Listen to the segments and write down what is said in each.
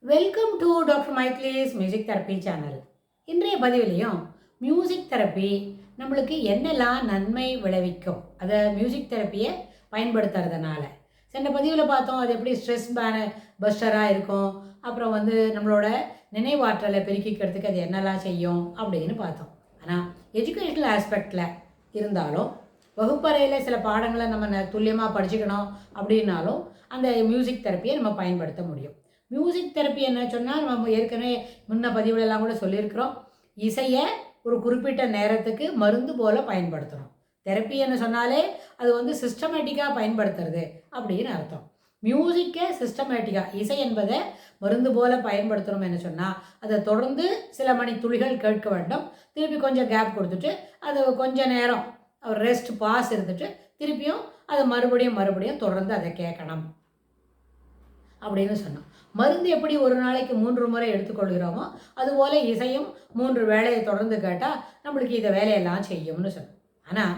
Welcome to doctor Michael's music therapy channel. இன்றைய பதிவிலையும் music therapy நம்மளுக்கு என்னெல்லாம் நன்மை விளைவிக்கும், அதை மியூசிக் தெரப்பியை பயன்படுத்துறதுனால. சென்ற பதிவில் பார்த்தோம் அது எப்படி ஸ்ட்ரெஸ் பஸ்டராக இருக்கும், அப்புறம் நம்மளோட நினைவாற்றலை பெருக்கிக்கிறதுக்கு அது என்னெல்லாம் செய்யும் அப்படின்னு பார்த்தோம். ஆனால் எஜுகேஷ்னல் ஆஸ்பெக்டில் இருந்தாலும் வகுப்பறையில் சில பாடங்களை நம்ம துல்லியமாக படிச்சுக்கணும் அப்படின்னாலும் அந்த மியூசிக் தெரப்பியை நம்ம பயன்படுத்த முடியும். மியூசிக் தெரப்பி என்ன சொன்னால், நம்ம ஏற்கனவே முன்ன பதிவுலெல்லாம் கூட சொல்லியிருக்கிறோம், இசையை ஒரு குறிப்பிட்ட நேரத்துக்கு மருந்து போல் பயன்படுத்தணும். தெரப்பி என்ன சொன்னாலே அது சிஸ்டமேட்டிக்காக பயன்படுத்துறது அப்படின்னு அர்த்தம். மியூசிக்கை சிஸ்டமேட்டிக்காக, இசை என்பதை மருந்து போல் பயன்படுத்தணும் என்ன சொன்னால், அதை தொடர்ந்து சில மணி துளிகள் கேட்க வேண்டும். திருப்பி கொஞ்சம் கேப் கொடுத்துட்டு அது கொஞ்சம் நேரம் ரெஸ்ட் பாஸ் இருந்துட்டு திருப்பியும் அதை மறுபடியும் தொடர்ந்து அதை கேட்கணும் அப்படின்னு சொன்னோம். மருந்து எப்படி ஒரு நாளைக்கு 3 முறை எடுத்துக்கொள்கிறோமோ அதுபோல் இசையும் 3 வேளையை தொடர்ந்து கேட்டால் நம்மளுக்கு இதை வேலையெல்லாம் செய்யும்னு சொன்னோம். ஆனால்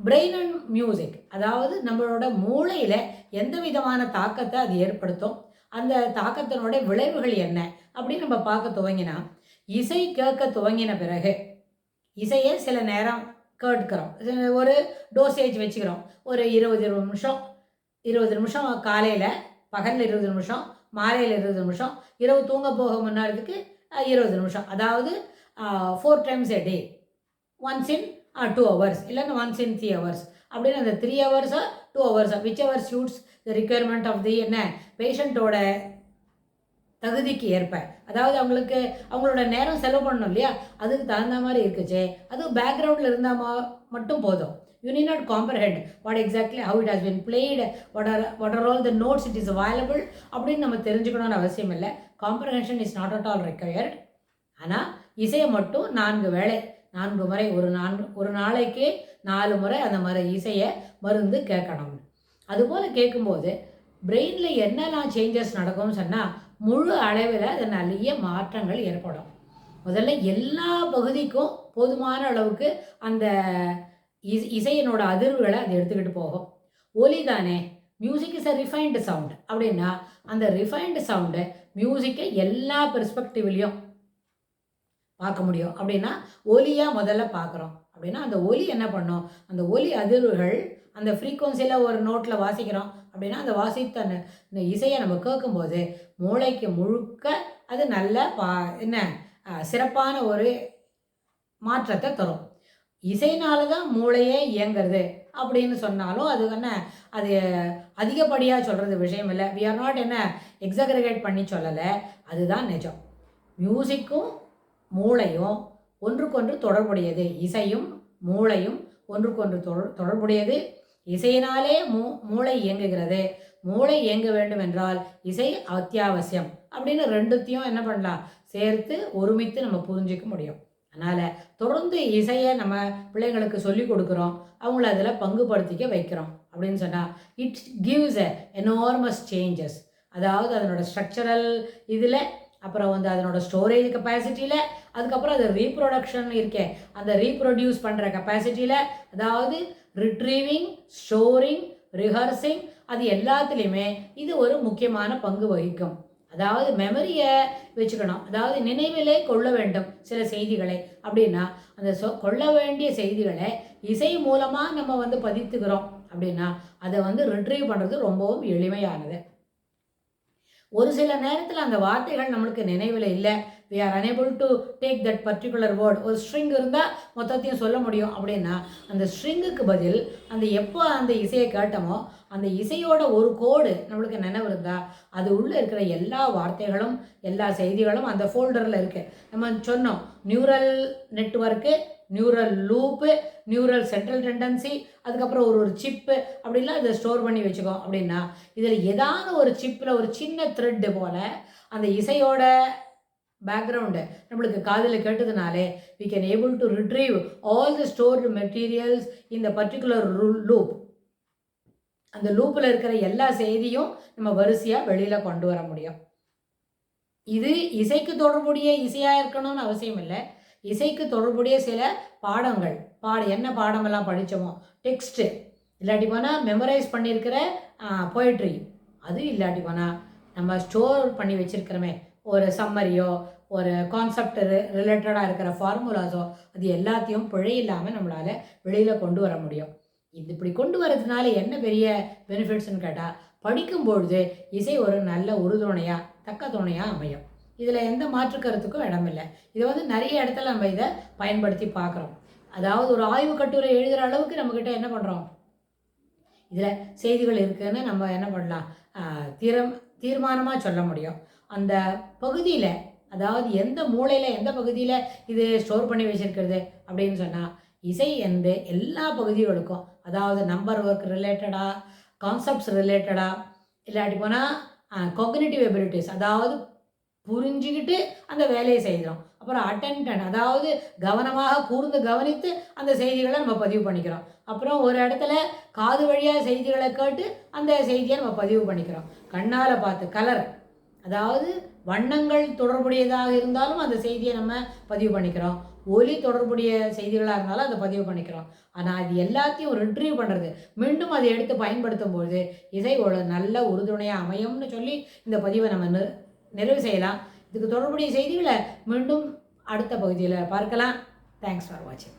பிரெயின் அண்ட் மியூசிக், அதாவது நம்மளோட மூளையில் எந்த விதமான தாக்கத்தை அது ஏற்படுத்தும், அந்த தாக்கத்தினோட விளைவுகள் என்ன அப்படின்னு நம்ம பார்க்க துவங்கினா, இசை கேட்க துவங்கின பிறகு இசையை சில நேரம் கேட்கிறோம், ஒரு டோசேஜ் வச்சுக்கிறோம். ஒரு 20 நிமிஷம் காலையில், பகலில் 20 நிமிஷம், மாலையில் 20 நிமிஷம், இரவு தூங்க போக முன்னாடிக்கு 20 நிமிஷம். அதாவது 4 times a day, once in 2 hours, இல்லைன்னா ஒன்ஸ் இன் 3 hours அப்படின்னு அந்த 3 hours 2 hours whichever suits the requirement of the பேஷண்ட்டோட தகுதிக்கு ஏற்ப, அதாவது அவங்களோட நேரம் செலவு பண்ணணும் இல்லையா, அதுக்கு தகுந்த மாதிரி இருக்குச்சே, அது பேக்ரவுண்டில் இருந்தால் மட்டும் போதும். You need not comprehend what exactly how it has been played, what are all the notes it is available அப்படின்னு நம்ம தெரிஞ்சுக்கணும்னு அவசியம் இல்லை. Comprehension is not at all required. ஆனால் இசையை மட்டும் 4 வேளை 4 முறை, ஒரு நாளைக்கு 4 முறை அந்த மாதிரி இசையை மருந்து கேட்கணும். அதுபோல் கேட்கும்போது பிரெயினில் என்னெல்லாம் சேஞ்சஸ் நடக்கும்னு சொன்னால், முழு அளவில் அது நிறைய மாற்றங்கள் ஏற்படும். முதல்ல எல்லா பகுதிக்கும் போதுமான அளவுக்கு அந்த இசையினோட அதிர்வுகளை அது எடுத்துக்கிட்டு போகும். ஒலி தானே, music is a refined sound அப்படின்னா, அந்த ரிஃபைன்டு சவுண்டு மியூசிக்கை எல்லா பெர்ஸ்பெக்டிவ்லையும் பார்க்க முடியும். அப்படின்னா ஒலியாக முதல்ல பார்க்குறோம் அப்படின்னா, அந்த ஒலி என்ன பண்ணும், அந்த ஒலி அதிர்வுகள் அந்த ஃப்ரீக்குவன்சியில் ஒரு நோட்டில் வாசிக்கிறோம் அப்படின்னா, அந்த வாசித்த இந்த இசையை நம்ம கேட்கும்போது மூளைக்கு முழுக்க அது நல்ல சிறப்பான ஒரு மாற்றத்தை தரும். இசைனால தான் மூளையே இயங்கிறது அப்படின்னு சொன்னாலும் அது அதிகப்படியாக சொல்கிறது விஷயம் இல்லை. வி ஆர் நாட் எக்ஸாகரேட் பண்ணி சொல்லலை, அதுதான் நிஜம். மியூசிக்கும் மூளையும் ஒன்றுக்கொன்று தொடர்புடையது. இசையும் மூளையும் ஒன்றுக்கொன்று தொடர்புடையது. இசையினாலே மூளை இயங்குகிறது. மூளை இயங்க வேண்டும் என்றால் இசை அத்தியாவசியம் அப்படின்னு ரெண்டுத்தையும் என்ன பண்ணலாம், சேர்த்து ஒருமித்து நம்ம புரிஞ்சிக்க முடியும். அதனால் தொடர்ந்து இசையை நம்ம பிள்ளைங்களுக்கு சொல்லிக் கொடுக்குறோம், அவங்கள அதில் பங்குபடுத்திக்க வைக்கிறோம் அப்படின்னு சொன்னால், இட் கிவ்ஸ் எனார்மஸ் சேஞ்சஸ். அதாவது அதனோட ஸ்ட்ரக்சரல் இதில், அப்புறம் அதனோட ஸ்டோரேஜ் கெப்பாசிட்டியில், அதுக்கப்புறம் அது ரீப்ரொடக்ஷன் இருக்கே, அந்த ரீப்ரொடியூஸ் பண்ணுற கெப்பாசிட்டியில், அதாவது ரிட்ரீவிங், ஸ்டோரிங், ரிஹர்சிங், அது எல்லாத்துலேயுமே இது ஒரு முக்கியமான பங்கு வகிக்கும். அதாவது மெமரியை வச்சுக்கணும், அதாவது நினைவிலே கொள்ள வேண்டும் சில செய்திகளை அப்படின்னா, அந்த கொள்ள வேண்டிய செய்திகளை இசை மூலமாக நம்ம பதித்துக்கிறோம் அப்படின்னா, அதை ரிட்ரீவ் பண்ணுறது ரொம்பவும் எளிமையானது. ஒரு சில நேரத்தில் அந்த வார்த்தைகள் நம்மளுக்கு நினைவில் இல்லை, we are unable to take that particular word. ஒரு ஸ்ட்ரிங் இருந்தால் மொத்தத்தையும் சொல்ல முடியும் அப்படின்னா, அந்த ஸ்ட்ரிங்குக்கு பதில் எப்போ அந்த இசையை கேட்டோமோ அந்த இசையோட ஒரு கோடு நம்மளுக்கு நினைவு இருந்தால், அது உள்ளே இருக்கிற எல்லா வார்த்தைகளும் எல்லா செய்திகளும் அந்த ஃபோல்டரில் இருக்குது. நம்ம சொன்னோம், neural network, neural loop, neural central tendency, அதுக்கப்புறம் ஒரு சிப்பு அப்படிலாம் இதை ஸ்டோர் பண்ணி வச்சுக்கோ அப்படின்னா, இதில் ஏதாவது ஒரு சிப்பில் ஒரு சின்ன த்ரெட்டு போல் அந்த இசையோட பேக்ரவுண்டு நம்மளுக்கு காதில் கேட்டதுனாலே we can able to retrieve all the stored materials in the particular loop. அந்த லூப்பில் இருக்கிற எல்லா செய்தியும் நம்ம வரிசையாக வெளியில் கொண்டு வர முடியும். இது இசைக்கு தொடர்புடைய இசையாக இருக்கணும்னு அவசியம் இல்லை. இசைக்கு தொடர்புடைய சில பாடங்கள், என்ன பாடமெல்லாம் படித்தோமோ, டெக்ஸ்ட்டு இல்லாட்டி போனால் மெமரைஸ் பண்ணியிருக்கிற போய்ட்ரி, அது இல்லாட்டி போனால் நம்ம ஸ்டோர் பண்ணி வச்சுருக்கிறோமே ஒரு சம்மரியோ ஒரு கான்செப்ட் ரிலேட்டடாக இருக்கிற ஃபார்முலாஸோ அது எல்லாத்தையும் பிழை இல்லாமல் நம்மளால் வெளியில் கொண்டு வர முடியும். இது இப்படி கொண்டு வரதுனால என்ன பெரிய பெனிஃபிட்ஸ்ன்னு கேட்டால், படிக்கும்பொழுது இசை ஒரு நல்ல உறுதுணையாக தக்க துணையாக அமையும். இதில் எந்த மாற்று கருத்துக்கும் இடமில்லை. இதை நிறைய இடத்துல நம்ம இதை பயன்படுத்தி பார்க்குறோம். அதாவது ஒரு ஆய்வு கட்டுரை எழுதுகிற அளவுக்கு நம்மக்கிட்ட என்ன பண்ணுறோம், இதில் செய்திகள் இருக்குதுன்னு நம்ம என்ன பண்ணலாம், தீர்மானமாக சொல்ல முடியும். அந்த பகுதியில், அதாவது எந்த மூலையில் எந்த பகுதியில் இது ஸ்டோர் பண்ணி வச்சுருக்கிறது அப்படின்னு சொன்னால், இசை என்று எல்லா பகுதிகளுக்கும், அதாவது நம்பர் ஒர்க் ரிலேட்டடாக, கான்செப்ட்ஸ் ரிலேட்டடாக, இல்லாட்டி போனால் காக்னிட்டிவ் எபிலிட்டிஸ், அதாவது புரிஞ்சுக்கிட்டு அந்த வேலையை செய்கிறோம். அப்புறம் அட்டென்டன், அதாவது கவனமாக கூர்ந்து கவனித்து அந்த செய்திகளை நம்ம பதிவு பண்ணிக்கிறோம். அப்புறம் ஒரு இடத்துல காது வழியாக செய்திகளை கேட்டு அந்த செய்தியை நம்ம பதிவு பண்ணிக்கிறோம். கண்ணால் பார்த்து கலர், அதாவது வண்ணங்கள் தொடர்புடையதாக இருந்தாலும் அந்த செய்தியை நம்ம பதிவு பண்ணிக்கிறோம். ஒலி தொடர்புடைய செய்திகளாக இருந்தாலும் அதை பதிவு பண்ணிக்கிறோம். ஆனால் அது எல்லாத்தையும் ரிட்ரீவ் பண்ணுறது, மீண்டும் அதை எடுத்து பயன்படுத்தும் பொழுது இசை ஒரு நல்ல உறுதுணையாக அமையும்னு சொல்லி இந்த பதிவை நம்ம நிறைவு செய்யலாம். இதுக்கு தொடர்புடைய செய்திகளை மீண்டும் அடுத்த பகுதியில் பார்க்கலாம். தேங்க்ஸ் ஃபார் வாட்சிங்.